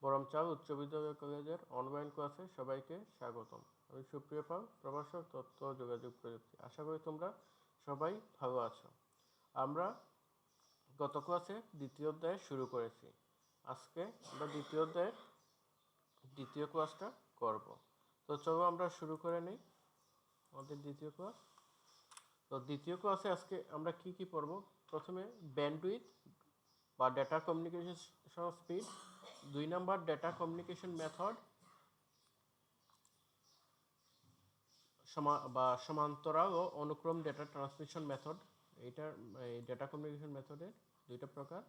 বরমচাঁদ উচ্চ বিদ্যালয় কলেজের অনলাইন ক্লাসে সবাইকে স্বাগতম। আমি সুপ্রিয় পাল, প্রভাষক তথ্য ও যোগাযোগ প্রযুক্তি। আশা করি তোমরা সবাই ভালো আছো। আমরা গত ক্লাসে দ্বিতীয় অধ্যায় শুরু করেছি। আজকে আমরা দ্বিতীয় অধ্যায়ের দ্বিতীয় ক্লাসটা করব। তো চলো আমরা শুরু করে নিই আমাদের দ্বিতীয় ক্লাস। তো দ্বিতীয় ক্লাসে আজকে আমরা কি পড়ব? প্রথমে ব্যান্ডউইথ বা data communication speed, 2 number data communication method সমান্তরাল ও অনুক্রম ডেটা ট্রান্সমিশন মেথড। এইটার ডেটা কমিউনিকেশন মেথডের দুইটা প্রকার।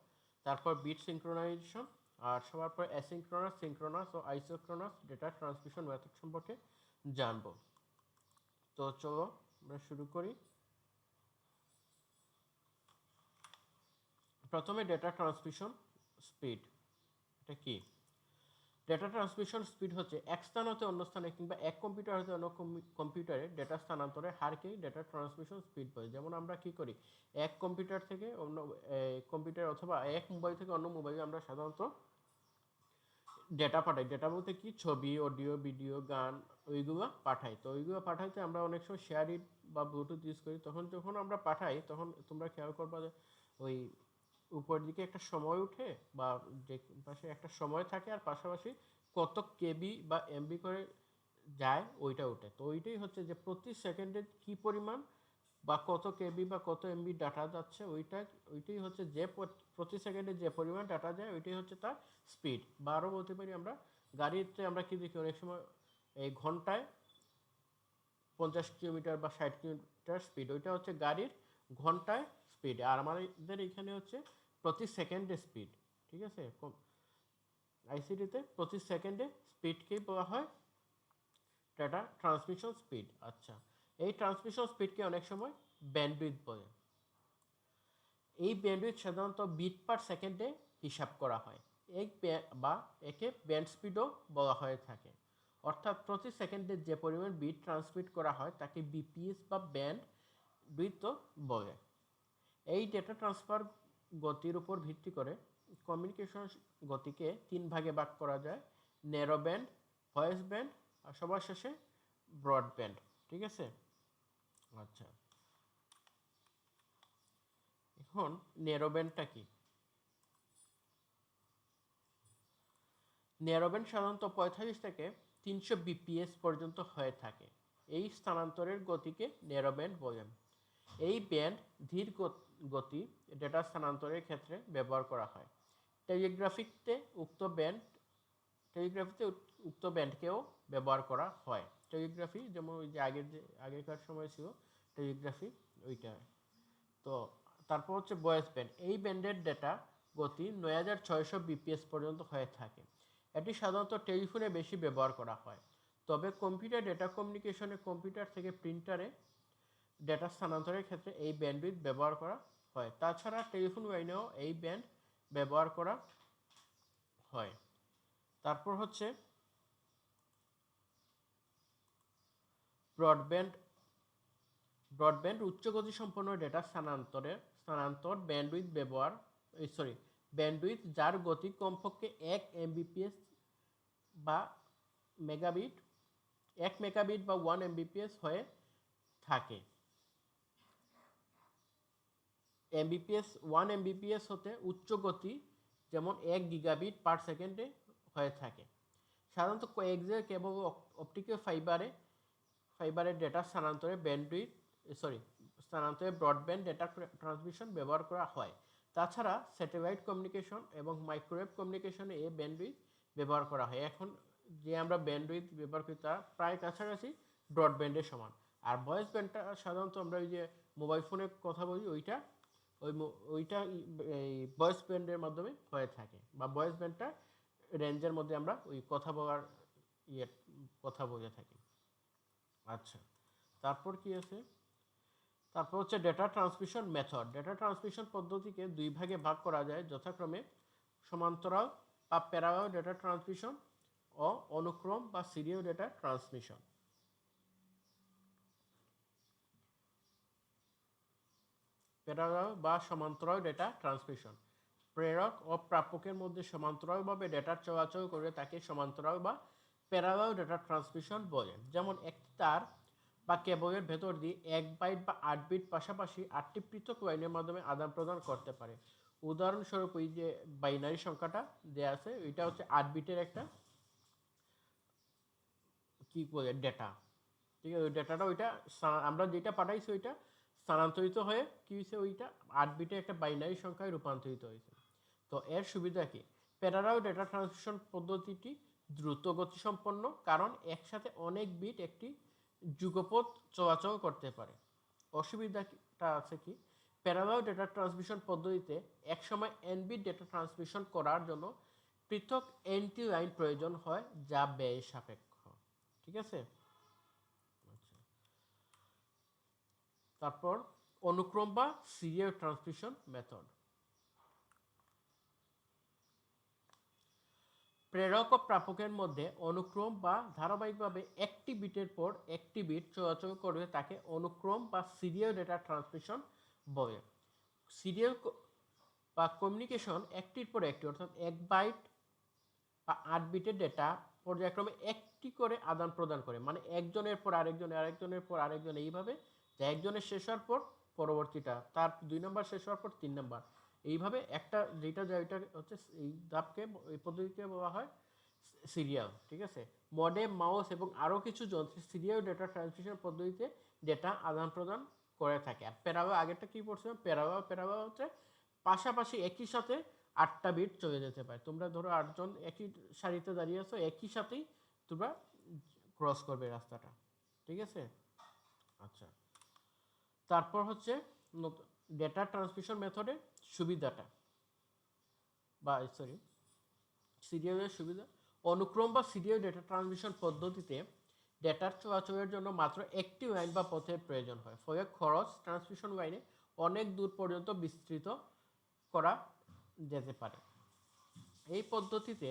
তারপর বিট সিঙ্ক্রোনাইজেশন, আর সবার পর অ্যাসিঙ্ক্রোনাস, সিঙ্ক্রোনাস ও আইসোক্রোনাস ডেটা ট্রান্সমিশন মেথড সম্পর্কে জানব। তো চলো আমরা শুরু করি। প্রথমে ডেটা ট্রান্সমিশন স্পিড, এটা কি? ডেটা ট্রান্সমিশন স্পিড হচ্ছে এক স্থান হতে অন্য স্থানে কিংবা এক কম্পিউটার হতে অন্য কম্পিউটারে ডেটা স্থানান্তরের হারকেই ডেটা ট্রান্সমিশন স্পিড বলে। যেমন আমরা কি করি, এক কম্পিউটার থেকে অন্য কম্পিউটার অথবা এক মোবাইল থেকে অন্য মোবাইলে আমরা সাধারণত ডেটা পাঠাই। ডেটা বলতে কি, ছবি, অডিও, ভিডিও, গান, ওইগুলো পাঠাই। তো ওইগুলো পাঠাইতে আমরা অনেক সময় শেয়ার ইট বা ব্লুটুথ ইউজ করি। তখন যখন আমরা পাঠাই তখন তোমরা খেয়াল করবা যে ওই উপরের দিকে একটা সময় উঠে বা যে পাশে একটা সময় থাকে, আর পাশাপাশি কত কেবি বা এমবি করে যায় ওইটা ওঠে। তো ওইটাই হচ্ছে যে প্রতি সেকেন্ডে কি পরিমাণ বা কত কেবি বা কত এমবি ডাটা যাচ্ছে, ওইটাই হচ্ছে যে প্রতি সেকেন্ডে যে পরিমাণ ডাটা যায় ওইটাই হচ্ছে তার স্পিড। বা আরও বলতে পারি, আমরা গাড়িতে আমরা কি দেখি অনেক সময় এই ঘন্টায় 50 কিলোমিটার বা 60 কিলোমিটার স্পিড, ওইটা হচ্ছে গাড়ির ঘন্টায় স্পিড। আর আমাদের এখানে হচ্ছে প্রতি সেকেন্ডে স্পিড। ঠিক আছে, আইসিটিতে প্রতি সেকেন্ডে স্পিডকেই বলা হয় ডেটা ট্রান্সমিশন স্পিড। আচ্ছা, এই ট্রান্সমিশন স্পিডকে অনেক সময় ব্যান্ডউইথ বলে। এই ব্যান্ডউইথ সাধারণত বিট পার সেকেন্ডে হিসাব করা হয়, বা একে ব্যান্ড স্পিডও বলা হয়ে থাকে। অর্থাৎ প্রতি সেকেন্ডে যে পরিমাণ বিট ট্রান্সমিট করা হয় তাকে বিপিএস বা ব্যান্ড উইথ বলে। এই ডেটা ট্রান্সফার গতির উপর ভিত্তি করে কমিউনিকেশন গতিকে 3 ভাগে ভাগ করা যায়: ন্যারো ব্যান্ড, ভয়েস ব্যান্ড, আর সবার শেষে ব্রডব্যান্ড। ঠিক আছে, আচ্ছা এখন ন্যারো ব্যান্ডটা কি? ন্যারো ব্যান্ড সাধারণত 45 থেকে 300 বিপিএস পর্যন্ত হয়ে থাকে। এই স্থানান্তরের গতিকে ন্যারো ব্যান্ড বলে। এই ব্যান্ড ধীর গতি ডেটা স্থানান্তরের ক্ষেত্রে ব্যবহার করা হয়। টেলিগ্রাফিতে উক্ত ব্যান্ডকেও ব্যবহার করা হয়। টেলিগ্রাফি যেমন ওই যে আগেকার সময় ছিল টেলিগ্রাফি, ওইটা। তো তারপর হচ্ছে ভয়েস ব্যান্ড। এই ব্যান্ডের ডেটা গতি 9600 বিপিএস পর্যন্ত হয়ে থাকে। এটি সাধারণত টেলিফোনে বেশি ব্যবহার করা হয়। তবে কম্পিউটার ডেটা কমিউনিকেশনে কম্পিউটার থেকে প্রিন্টারে ডেটা স্থানান্তরের ক্ষেত্রে এই ব্যান্ডউইথ ব্যবহার করা হয়। তাছাড়া টেলিফোন লাইনেও এই ব্যান্ড ব্যবহার করা হয়। তারপর হচ্ছে ব্রডব্যান্ড। উচ্চ গতি সম্পন্ন ডেটা স্থানান্তর ব্যান্ডউইথ যার গতি কমপক্ষে 1 এমবিপিএস বা মেগাবিট 1 মেগাবিট বা 1 এমবিপিএস হয়ে থাকে। এমবিপিএস 1 এমবিপিএস হতে উচ্চ গতি যেমন 1 গিগাবিট পার সেকেন্ডে হয়ে থাকে। সাধারণত কোয়েক্সিয়াল কেবল অপটিক্যাল ফাইবারের ডেটা স্থানান্তরে ব্রডব্যান্ড ডেটা ট্রান্সমিশন ব্যবহার করা হয়। তাছাড়া স্যাটেলাইট কমিউনিকেশন এবং মাইক্রোওয়েভ কমিউনিকেশনে এই ব্যান্ডউইথ ব্যবহার করা হয়। এখন যে আমরা ব্যান্ডউইথ ব্যবহার করি তা প্রায় কাছাকাছি ব্রডব্যান্ডের সমান। আর ভয়েস ব্যান্ডটা সাধারণত আমরা ওই যে মোবাইল ফোনে কথা বলি ওইটা এই ভয়েস ব্যান্ডের মাধ্যমে হয়ে থাকে, বা ভয়েস ব্যান্ডটা রেঞ্জের মধ্যে আমরা ওই কথা বলার কথা বলে থাকি। আচ্ছা, তারপর কি আছে? তারপর হচ্ছে data transmission method. Data transmission পদ্ধতিকে 2 ভাগে ভাগ করা যায়, যথাক্রমে সমান্তরাল বা প্যারালাল ডেটা ট্রান্সমিশন ও অনুক্রম বা সিরিয়াল ডেটা ট্রান্সমিশন। প্যারালাল বা সমান্তরাল ডেটা ট্রান্সমিশন। প্রেরক ও প্রাপকের মধ্যে সমান্তরালভাবে ডেটা চলাচল করে তাকে সমান্তরাল বা প্যারালাল ডেটা ট্রান্সমিশন বলে। যেমন একটি তার বা কেবলের ভেতর দিয়ে 1 বাইট বা 8 বিট পাশাপাশি 8টি পৃথক লাইনের মাধ্যমে আদান প্রদান করতে পারে। উদাহরণস্বরূপ এই যে বাইনারি সংখ্যাটা দেয়া আছে, এটা হচ্ছে 8 বিটের একটা কি বলে ডেটা। ঠিক আছে, ওই ডেটাটা ওইটা আমরা যেটা পাঠাইছি ওইটা স্থানান্তরিত হয়ে কি হয়েছে, ওইটা 8 বিটে একটা বাইনারি সংখ্যায় রূপান্তরিত হয়েছে। তো এর সুবিধা কি? প্যারালাল ডেটা ট্রান্সমিশন পদ্ধতিটি দ্রুত গতিসম্পন্ন, কারণ একসাথে অনেক বিট একটি যুগপথ চলাচল করতে পারে। অসুবিধাটা আছে কি? প্যারালাল ডেটা ট্রান্সমিশন পদ্ধতিতে একসময় n বিট ডেটা ট্রান্সমিশন করার জন্য পৃথক nটি লাইন প্রয়োজন হয়, যা ব্যয় সাপেক্ষ। ঠিক আছে, তারপর অনুক্রম বা সিরিয়াল ট্রান্সমিশন মেথড। প্রেরক ও প্রাপকের মধ্যে অনুক্রম বা ধারাবাহিকভাবে একটি বিটের পর একটি বিট চলাচল করবে তাকে অনুক্রম বা সিরিয়াল ডেটা ট্রান্সমিশন বলে। সিরিয়াল বা কমিউনিকেশন একটির পর একটি, অর্থাৎ 1 বাইট বা 8 বিটের ডেটা পর্যায়ক্রমে একটি করে আদান প্রদান করে, মানে একজনের পর আরেকজন, আরেকজনের পর আরেকজন, এইভাবে একজনের শেষ হওয়ার পর পরবর্তীটা, তার 2 নম্বর শেষ হওয়ার পর 3 নম্বর, এইভাবে একটা যেটা যায় ওইটা হচ্ছে এই ধাপকে, এই পদ্ধতিকে বলা হয় সিরিয়াল। ঠিক আছে, মডেম, মাউস এবং আরও কিছু যন্ত্রে সিরিয়াল ডেটা ট্রান্সমিশন পদ্ধতিতে ডেটা আদান প্রদান করে থাকে। আর প্যারালাল, আগেরটা কি পড়ছিলাম, প্যারালাল হচ্ছে পাশাপাশি একই সাথে 8টা বিট চলে যেতে পারে। তোমরা ধরো 8জন একই সারিতে দাঁড়িয়ে আছো, একই সাথেই তোমরা ক্রস করবে রাস্তাটা। ঠিক আছে, আচ্ছা। তারপর হচ্ছে ডেটা ট্রান্সমিশন মেথডের সুবিধাটা, বা সরি সিরিয়ালের সুবিধা। অনুক্রম বা সিরিয়াল ডেটা ট্রান্সমিশন পদ্ধতিতে ডেটার চলাচলের জন্য মাত্র একটি লাইন বা পথের প্রয়োজন হয়, ফলে খরচ ট্রান্সমিশন লাইনে অনেক দূর পর্যন্ত বিস্তৃত করা যেতে পারে। এই পদ্ধতিতে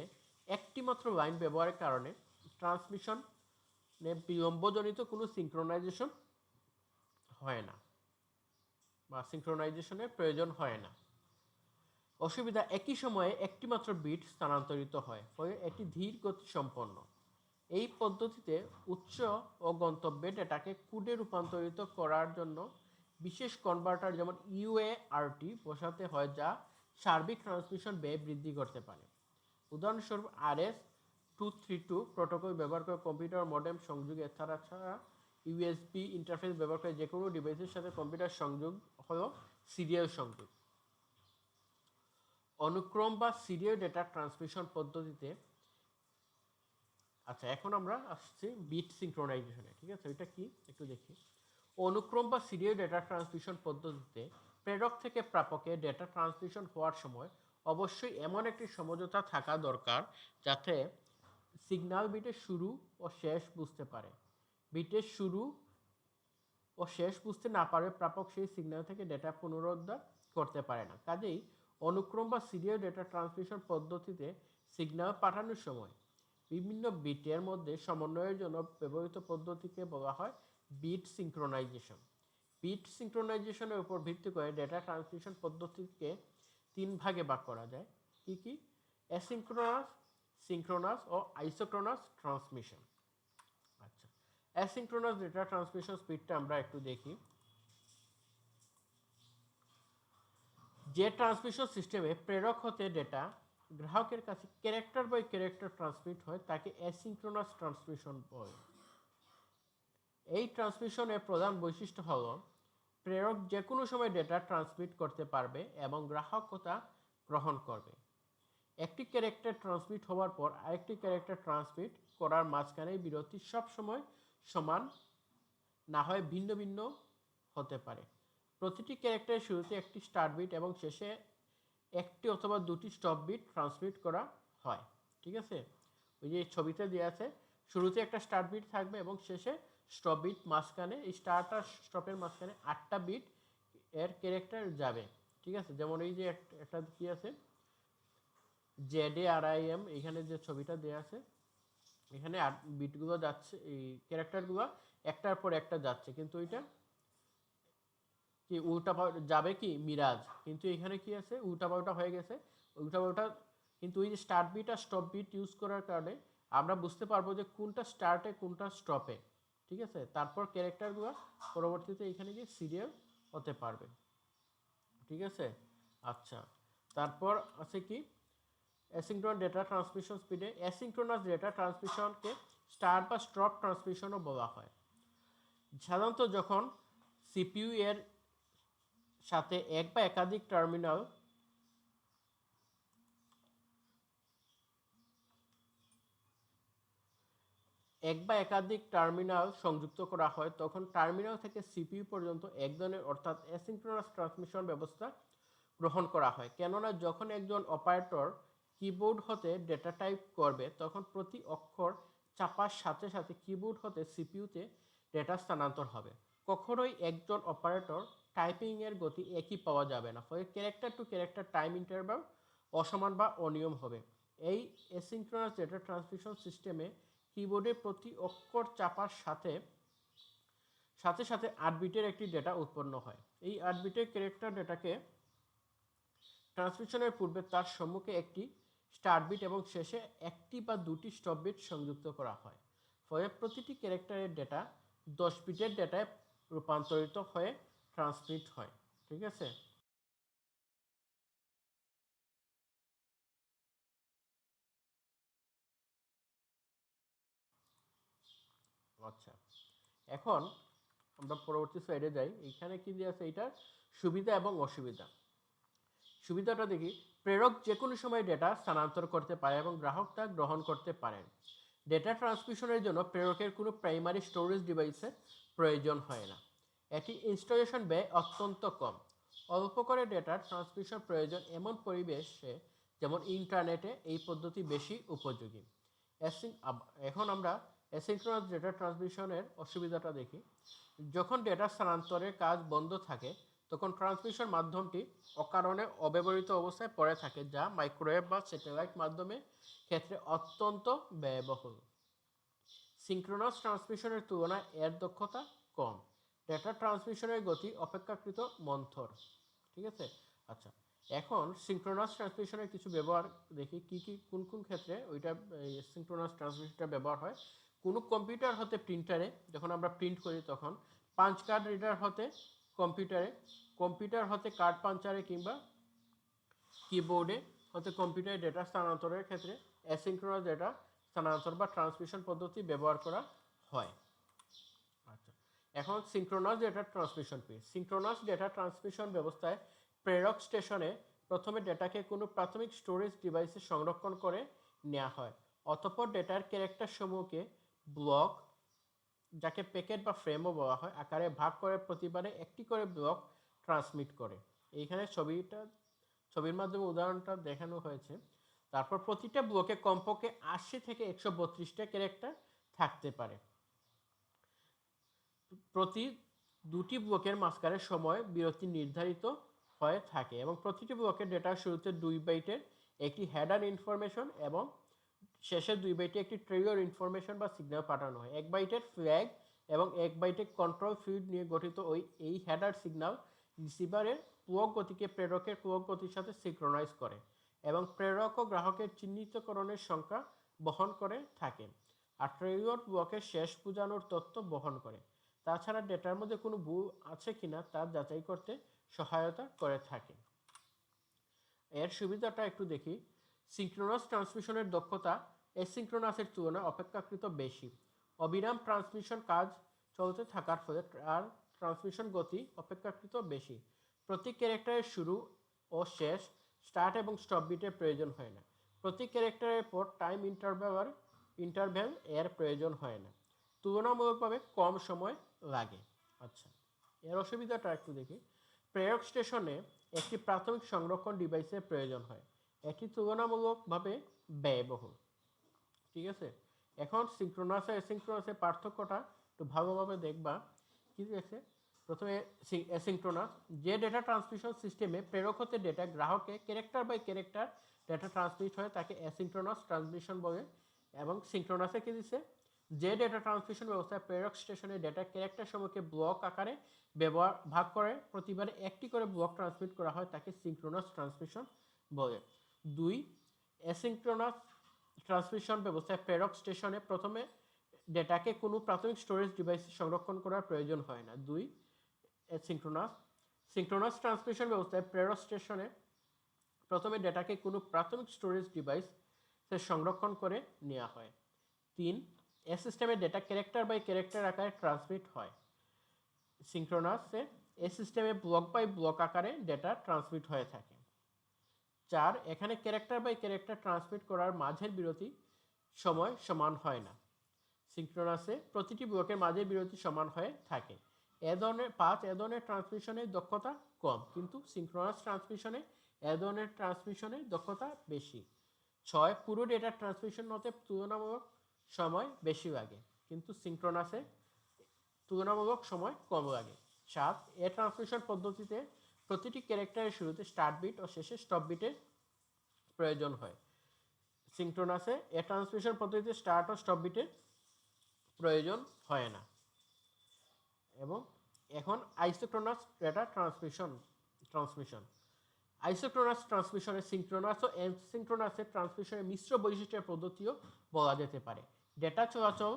একটি মাত্র লাইন ব্যবহারের কারণে ট্রান্সমিশনে বিলম্বজনিত কোনো সিঙ্ক্রোনাইজেশন হয় না, বা সিঙ্ক্রোনাইজেশনের প্রয়োজন হয় না। অসুবিধা, একই সময়ে একটি মাত্র বিট স্থানান্তরিত হয়, ফলে এটি ধীর গতি সম্পন্ন। এই পদ্ধতিতে উৎস ও গন্তব্যে ডেটাকে কোডে রূপান্তরিত করার জন্য বিশেষ কনভার্টার যেমন ইউএআরটি বসাতে হয়, যা সার্বিক ট্রান্সমিশন ব্যয় বৃদ্ধি করতে পারে। উদাহরণস্বরূপ RS-232 প্রোটোকল ব্যবহার করে কম্পিউটার মডেম সংযোগ, এছাড়া ইউএসবি ইন্টারফেস ব্যবহার করে যে কোনো ডিভাইসের সাথে কম্পিউটার সংযোগ হলো সিরিয়াল সংযোগ। অনুক্রম বা সিরিয়াল ডেটা ট্রান্সমিশন পদ্ধতিতে, আচ্ছা এখন আমরা আসছি বিট সিঙ্ক্রোনাইজেশনে। ঠিক আছে, এটা কি একটু দেখি। অনুক্রম বা সিরিয়াল ডেটা ট্রান্সমিশন পদ্ধতিতে প্রেরক থেকে প্রাপকে ডেটা ট্রান্সমিশন হওয়ার সময় অবশ্যই এমন একটি সমঝোতা থাকা দরকার যাতে সিগন্যাল বিটের শুরু ও শেষ বুঝতে পারে। বিটের শুরু ও শেষ বুঝতে না পারে প্রাপক সেই সিগন্যাল থেকে ডেটা পুনরুদ্ধার করতে পারে না। কাজেই অনুক্রম বা সিরিয়াল ডেটা ট্রান্সমিশন পদ্ধতিতে সিগন্যাল পাঠানোর সময় বিভিন্ন বিটের মধ্যে সমন্বয়ের জন্য ব্যবহৃত পদ্ধতিকে বলা হয় বিট সিঙ্ক্রোনাইজেশন। বিট সিঙ্ক্রোনাইজেশনের উপর ভিত্তি করে ডেটা ট্রান্সমিশন পদ্ধতিকে 3 ভাগে ভাগ করা যায়। কি কি? অ্যাসিঙ্ক্রোনাস, সিঙ্ক্রোনাস ও আইসোক্রোনাস ট্রান্সমিশন। আচ্ছা, অ্যাসিঙ্ক্রোনাস ডেটা ট্রান্সমিশন স্পিডটা আমরা একটু দেখি। যে ট্রান্সমিশন সিস্টেমে প্রেরক হতে ডেটা গ্রাহকের কাছে ক্যারেক্টার বাই ক্যারেক্টার ট্রান্সমিট হয় তাকে অ্যাসিঙ্ক্রোনাস ট্রান্সমিশন বলে। এই ট্রান্সমিশনের প্রধান বৈশিষ্ট্য হল প্রেরক যে কোনো সময় ডেটা ট্রান্সমিট করতে পারবে এবং গ্রাহক তা গ্রহণ করবে। একটি ক্যারেক্টার ট্রান্সমিট হওয়ার পর আরেকটি ক্যারেক্টার ট্রান্সমিট করার মাঝখানে বিরতি সব সময় সমান না হয় ভিন্ন ভিন্ন হতে পারে। প্রতিটি ক্যারেক্টারের শুরুতে একটি স্টার্ট বিট এবং শেষে একটি অথবা দুটি স্টপ বিট ট্রান্সমিট করা হয়। ঠিক আছে, ওই যে ছবিতে দেওয়া আছে, শুরুতে একটা স্টার্ট বিট থাকবে এবং শেষে স্টপ বিট, মাঝখানে এই স্টার্ট আর স্টপের মাঝখানে 8টা বিট এর ক্যারেক্টার যাবে। ঠিক আছে, যেমন এই যে একটা কি আছে ZARIM, এখানে যে ছবিটা দেওয়া আছে এখানে বিটগুলো যাচ্ছে, এই ক্যারেক্টারগুলো একটার পর একটা যাচ্ছে, কিন্তু এটা কি উল্টা যাবে কি মিরাজ, কিন্তু এখানে কি আছে উল্টা পাল্টা হয়ে গেছে, উল্টাপাল্টা, কিন্তু ওই যে স্টার্ট বিট আর স্টপ বিট ইউজ করার কারণে আমরা বুঝতে পারবো যে কোনটা স্টার্টে কোনটা স্টপে। ঠিক আছে, তারপর ক্যারেক্টারগুলো পরবর্তীতে এখানে গিয়ে সিরিয়াল হতে পারবে। ঠিক আছে, আচ্ছা, তারপর আছে কি অ্যাসিঙ্ক্রোনাস ডেটা ট্রান্সমিশন স্পিডে। অ্যাসিঙ্ক্রোনাস ডেটা ট্রান্সমিশনকে স্টার্ট বা স্টপ ট্রান্সমিশনও বলা হয়। সাধারণত যখন সিপিইউ এর সাথে এক বা একাধিক টার্মিনাল সংযুক্ত করা হয়, তখন টার্মিনাল থেকে সিপিইউ পর্যন্ত এক ধরনের অর্থাৎ অ্যাসিঙ্ক্রোনাস ট্রান্সমিশন ব্যবস্থা গ্রহণ করা হয়। কেননা যখন একজন অপারেটর কিবোর্ড হতে ডেটা টাইপ করবে, তখন প্রতি অক্ষর চাপার সাথে সাথে কিবোর্ড হতে সিপিইউতে ডেটা স্থানান্তর হবে। কখনোই একজন অপারেটর টাইপিংয়ের গতি একই পাওয়া যাবে না, ফলে character to character time interval অসমান বা অনিয়ম হবে। এই অ্যাসিঙ্ক্রোনাস ডেটা ট্রান্সমিশন সিস্টেমে কিবোর্ডে প্রতি অক্ষর চাপার সাথে সাথে সাথে 8 বিটের একটি ডেটা উৎপন্ন হয়। এই 8 বিটের ক্যারেক্টার ডেটাকে ট্রান্সমিশনের পূর্বে তার সম্মুখে একটি স্টার্ট বিট এবং শেষে একটি বা দুটি স্টপ বিট সংযুক্ত করা হয়। ফলে প্রতিটি ক্যারেক্টারের ডেটা 10 বিটের ডেটায় রূপান্তরিত হয়ে ট্রান্সমিট হয়। ঠিক আছে, আচ্ছা, এখন আমরা পরবর্তী স্লাইডে যাই। এখানে কি দিয়ে আছে, এটার সুবিধা এবং অসুবিধা। সুবিধাটা দেখি, প্রেরক যে কোনো সময় ডেটা স্থানান্তর করতে পারে এবং গ্রাহক তা গ্রহণ করতে পারেন। ডেটা ট্রান্সমিশনের জন্য প্রেরকের কোনো প্রাইমারি স্টোরেজ ডিভাইসের প্রয়োজন হয় না। এটি ইনস্টলেশন ব্যয় অত্যন্ত কম। অল্প করে ডেটা ট্রান্সমিশন প্রয়োজন এমন পরিবেশে যেমন ইন্টারনেটে এই পদ্ধতি বেশি উপযোগী। এখন আমরা অ্যাসিঙ্ক্রোনাস ডেটা ট্রান্সমিশনের অসুবিধাটা দেখি। যখন ডেটা স্থানান্তরের কাজ বন্ধ থাকে, তখন ট্রান্সমিশন মাধ্যমটি অকারণে অব্যবহৃত অবস্থায় পড়ে থাকে, যা মাইক্রোওয়েভ বা স্যাটেলাইট মাধ্যমের ক্ষেত্রে অত্যন্ত ব্যয়বহুল। সিঙ্ক্রোনাস ট্রান্সমিশনের তুলনায় এর দক্ষতা কম। ডেটা ট্রান্সমিশনের গতি অপেক্ষাকৃত মন্থর। ঠিক আছে, আচ্ছা, এখন সিঙ্ক্রোনাস ট্রান্সমিশনের কিছু ব্যবহার দেখি, কি কোন কোন ক্ষেত্রে ওইটা সিঙ্ক্রোনাস ট্রান্সমিশনটা ব্যবহার হয়। কোনো কম্পিউটার হতে প্রিন্টারে যখন আমরা প্রিন্ট করি, তখন পাঞ্চ কার্ড রিডার হতে কম্পিউটার হতে কার্ড পাঞ্চারে কিংবা কিবোর্ডে হতে কম্পিউটারে ডেটা স্থানান্তরের ক্ষেত্রে অ্যাসিঙ্ক্রোনাস ডেটা স্থানান্তর বা ট্রান্সমিশন পদ্ধতি ব্যবহার করা হয়। আচ্ছা, এখন সিঙ্ক্রোনাস ডেটা ট্রান্সমিশন কি? সিঙ্ক্রোনাস ডেটা ট্রান্সমিশন ব্যবস্থায় প্রেরক স্টেশনে প্রথমে ডেটাকে কোনো প্রাথমিক স্টোরেজ ডিভাইসে সংরক্ষণ করে নেওয়া হয়। অতঃপর ডেটার ক্যারেক্টার সমূহকে ব্লক, যাকে প্যাকেট বা ফ্রেমও বলা হয়, আকারে ভাগ করে প্রতিবারে একটি করে ব্লক ট্রান্সমিট করে। এইখানে ছবির মাধ্যমে উদাহরণটা দেখানো হয়েছে। তারপর প্রতিটা ব্লকে কমপক্ষে 80 থেকে 132টা ক্যারেক্টার থাকতে পারে। প্রতি দুটি ব্লকের মাঝখানে সময় বিরতি নির্ধারিত হয়ে থাকে এবং প্রতিটি ব্লকের ডেটার শুরুতে 2 বাইটের একটি হেডার ইনফরমেশন এবং শেষে 2 বাইটে একটি ট্রিগার ইনফরমেশন বা সিগন্যাল পাঠানো হয়। 1 বাইটের ফ্ল্যাগ এবং 1 বাইটের কন্ট্রোল ফিল্ড নিয়ে গঠিত এই হেডার সিগন্যাল রিসিভারের ক্লক গতিকে প্রেরকের ক্লক গতির সাথে সিঙ্ক্রোনাইজ করে এবং প্রেরক ও গ্রাহকের চিহ্নিতকরণের সংখ্যা বহন করে থাকে, আর ট্রিগার ব্লকের শেষ বোঝানোর তথ্য বহন করে। তাছাড়া ডেটার মধ্যে কোনো ভুল আছে কিনা তা যাচাই করতে সহায়তা করে থাকে। এর সুবিধাটা একটু দেখি। সিঙ্ক্রোনাস ট্রান্সমিশনের দক্ষতা অ্যাসিঙ্ক্রোনাসের তুলনায় অপেক্ষাকৃত বেশি। অবিরাম ট্রান্সমিশন কাজ চলতে থাকার ফলে ট্রান্সমিশন গতি অপেক্ষাকৃত বেশি। প্রতি ক্যারেক্টারের শুরু ও শেষ, স্টার্ট এবং স্টপ বিটের প্রয়োজন হয় না। প্রতি ক্যারেক্টারের পর টাইম ইন্টারভ্যাল এর প্রয়োজন হয় না। তুলনামূলকভাবে কম সময় লাগে। আচ্ছা, এর অসুবিধাটা একটু দেখি। প্রেরক স্টেশনে একটি প্রাথমিক সংরক্ষণ ডিভাইসের প্রয়োজন হয়। এটি তুলনামূলকভাবে ব্যয়বহুল। ঠিক আছে, এখন সিঙ্ক্রোনাস আর অ্যাসিঙ্ক্রোনাসের পার্থক্যটা একটু ভালোভাবে দেখবা। কি আছে, প্রথমে অ্যাসিঙ্ক্রোনাস, যে ডেটা ট্রান্সমিশন সিস্টেমে প্রেরক হতে ডেটা গ্রাহকে character by character data transmit হয় তাকে অ্যাসিঙ্ক্রোনাস ট্রান্সমিশন বলে। এবং সিঙ্ক্রোনাসে কি দিচ্ছে, যে ডেটা ট্রান্সমিশন ব্যবস্থায় প্রেরক স্টেশনে ডেটা ক্যারেক্টার সমূহকে ব্লক আকারে ভাগ করে প্রতিবারে একটি করে ব্লক ট্রান্সমিট করা হয় তাকে সিঙ্ক্রোনাস ট্রান্সমিশন বলে। 2 অ্যাসিঙ্ক্রোনাস ট্রান্সমিশন ব্যবস্থায় প্রেরক স্টেশনে প্রথমে ডেটাকে কোনো প্রাথমিক স্টোরেজ ডিভাইসে সংরক্ষণ করার প্রয়োজন হয় না। 2 সিঙ্ক্রোনাস ট্রান্সমিশন ব্যবস্থায় প্রেরক স্টেশনে প্রথমে ডেটাকে কোনো প্রাথমিক স্টোরেজ ডিভাইসে সংরক্ষণ করে নেওয়া হয়। 3 এ সিস্টেমে ডেটা ক্যারেক্টার বাই ক্যারেক্টার আকারে ট্রান্সমিট হয়। সিঙ্ক্রোনাসে এ সিস্টেমে ব্লক বাই ব্লক আকারে ডেটা ট্রান্সমিট হয়ে থাকে। 4 এখানে ক্যারেক্টার বাই ক্যারেক্টার ট্রান্সমিট করার মাঝের বিরতি সময় সমান হয় না। সিঙ্ক্রোনাসে প্রতিটি ব্লকের মাঝের বিরতি সমান হয়ে থাকে। এ ধরনের ট্রান্সমিশনের দক্ষতা কম, কিন্তু সিঙ্ক্রোনাস ট্রান্সমিশনে এ ধরনের ট্রান্সমিশনের দক্ষতা বেশি। 6 পুরো ডেটা ট্রান্সমিশন হতে তুলনামূলক সময় বেশি লাগে, কিন্তু সিঙ্ক্রোনাসে তুলনামূলক সময় কম লাগে। 7 এ ট্রান্সমিশন পদ্ধতিতে প্রতিটি ক্যারেক্টারের শুরুতে স্টার্ট বিট ও শেষে স্টপ বিটের প্রয়োজন হয়। সিঙ্ক্রোনাসে এ ট্রান্সমিশন পদ্ধতিতে স্টার্ট ও স্টপ বিটের প্রয়োজন হয় না। এবং এখন আইসোক্রোনাস ডেটা ট্রান্সমিশন আইসোক্রোনাস ট্রান্সমিশনে সিঙ্ক্রোনাস ও অ্যাসিঙ্ক্রোনাসের ট্রান্সমিশনের মিশ্র বৈশিষ্ট্যের পদ্ধতিও বলা যেতে পারে। ডেটা চলাচল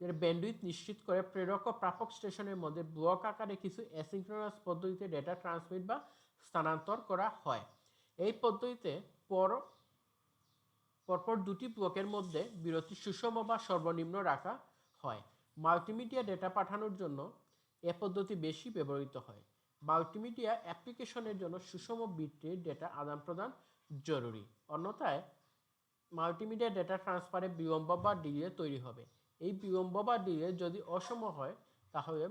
এর ব্যান্ডউইথ নিশ্চিত করে প্রেরক ও প্রাপক স্টেশনের মধ্যে ব্লক আকারে কিছু অ্যাসিঙ্ক্রোনাস পদ্ধতিতে ডেটা ট্রান্সমিট বা স্থানান্তর করা হয়। এই পদ্ধতিতে পরপর দুটি ব্লকের মধ্যে বিরতি সুষম বা সর্বনিম্ন রাখা হয়। মাল্টিমিডিয়া ডেটা পাঠানোর জন্য এ পদ্ধতি বেশি ব্যবহৃত হয়। মাল্টিমিডিয়া অ্যাপ্লিকেশনের জন্য সুষম বিট রেট ডেটা আদান প্রদান জরুরি, অন্যথায় মাল্টিমিডিয়া ডেটা ট্রান্সফারে বিলম্ব বা ডিলে তৈরি হবে। এই বিলম্ব বা ডিলে যদি অসম হয়, তাহলে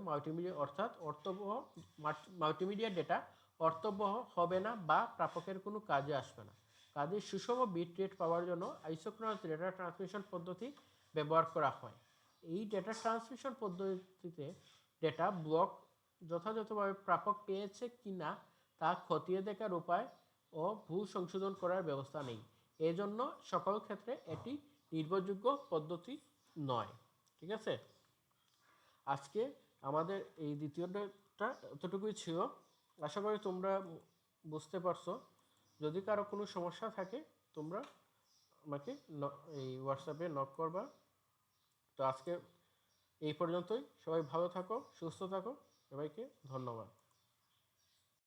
মাল্টিমিডিয়া ডেটা অর্থবহ হবে না বা প্রাপকের কোনো কাজে আসবে না। কাজে সুষম বিট রেট পাওয়ার জন্য আইসোক্রোনাস ডেটা ট্রান্সমিশন পদ্ধতি ব্যবহার করা হয়। এই ডেটা ট্রান্সমিশন পদ্ধতিতে ডেটা ব্লক যথাযথভাবে প্রাপক পেয়েছে কিনা তা খতিয়ে দেখার উপায় ও ভুল সংশোধন করার ব্যবস্থা নেই। এজন্য সকল ক্ষেত্রে এটি নির্ভরযোগ্য পদ্ধতি নয়। ঠিক আছে, আজকে আমাদের এই দ্বিতীয়টা এতটুকুই ছিল। আশা করি তোমরা বুঝতে পারছো। যদি কারো কোনো সমস্যা থাকে তোমরা আমাকে এই হোয়াটসঅ্যাপে নক করবা। তো আজকে এই পর্যন্তই। সবাই ভালো থাকো, সুস্থ থাকো। সবাইকে ধন্যবাদ।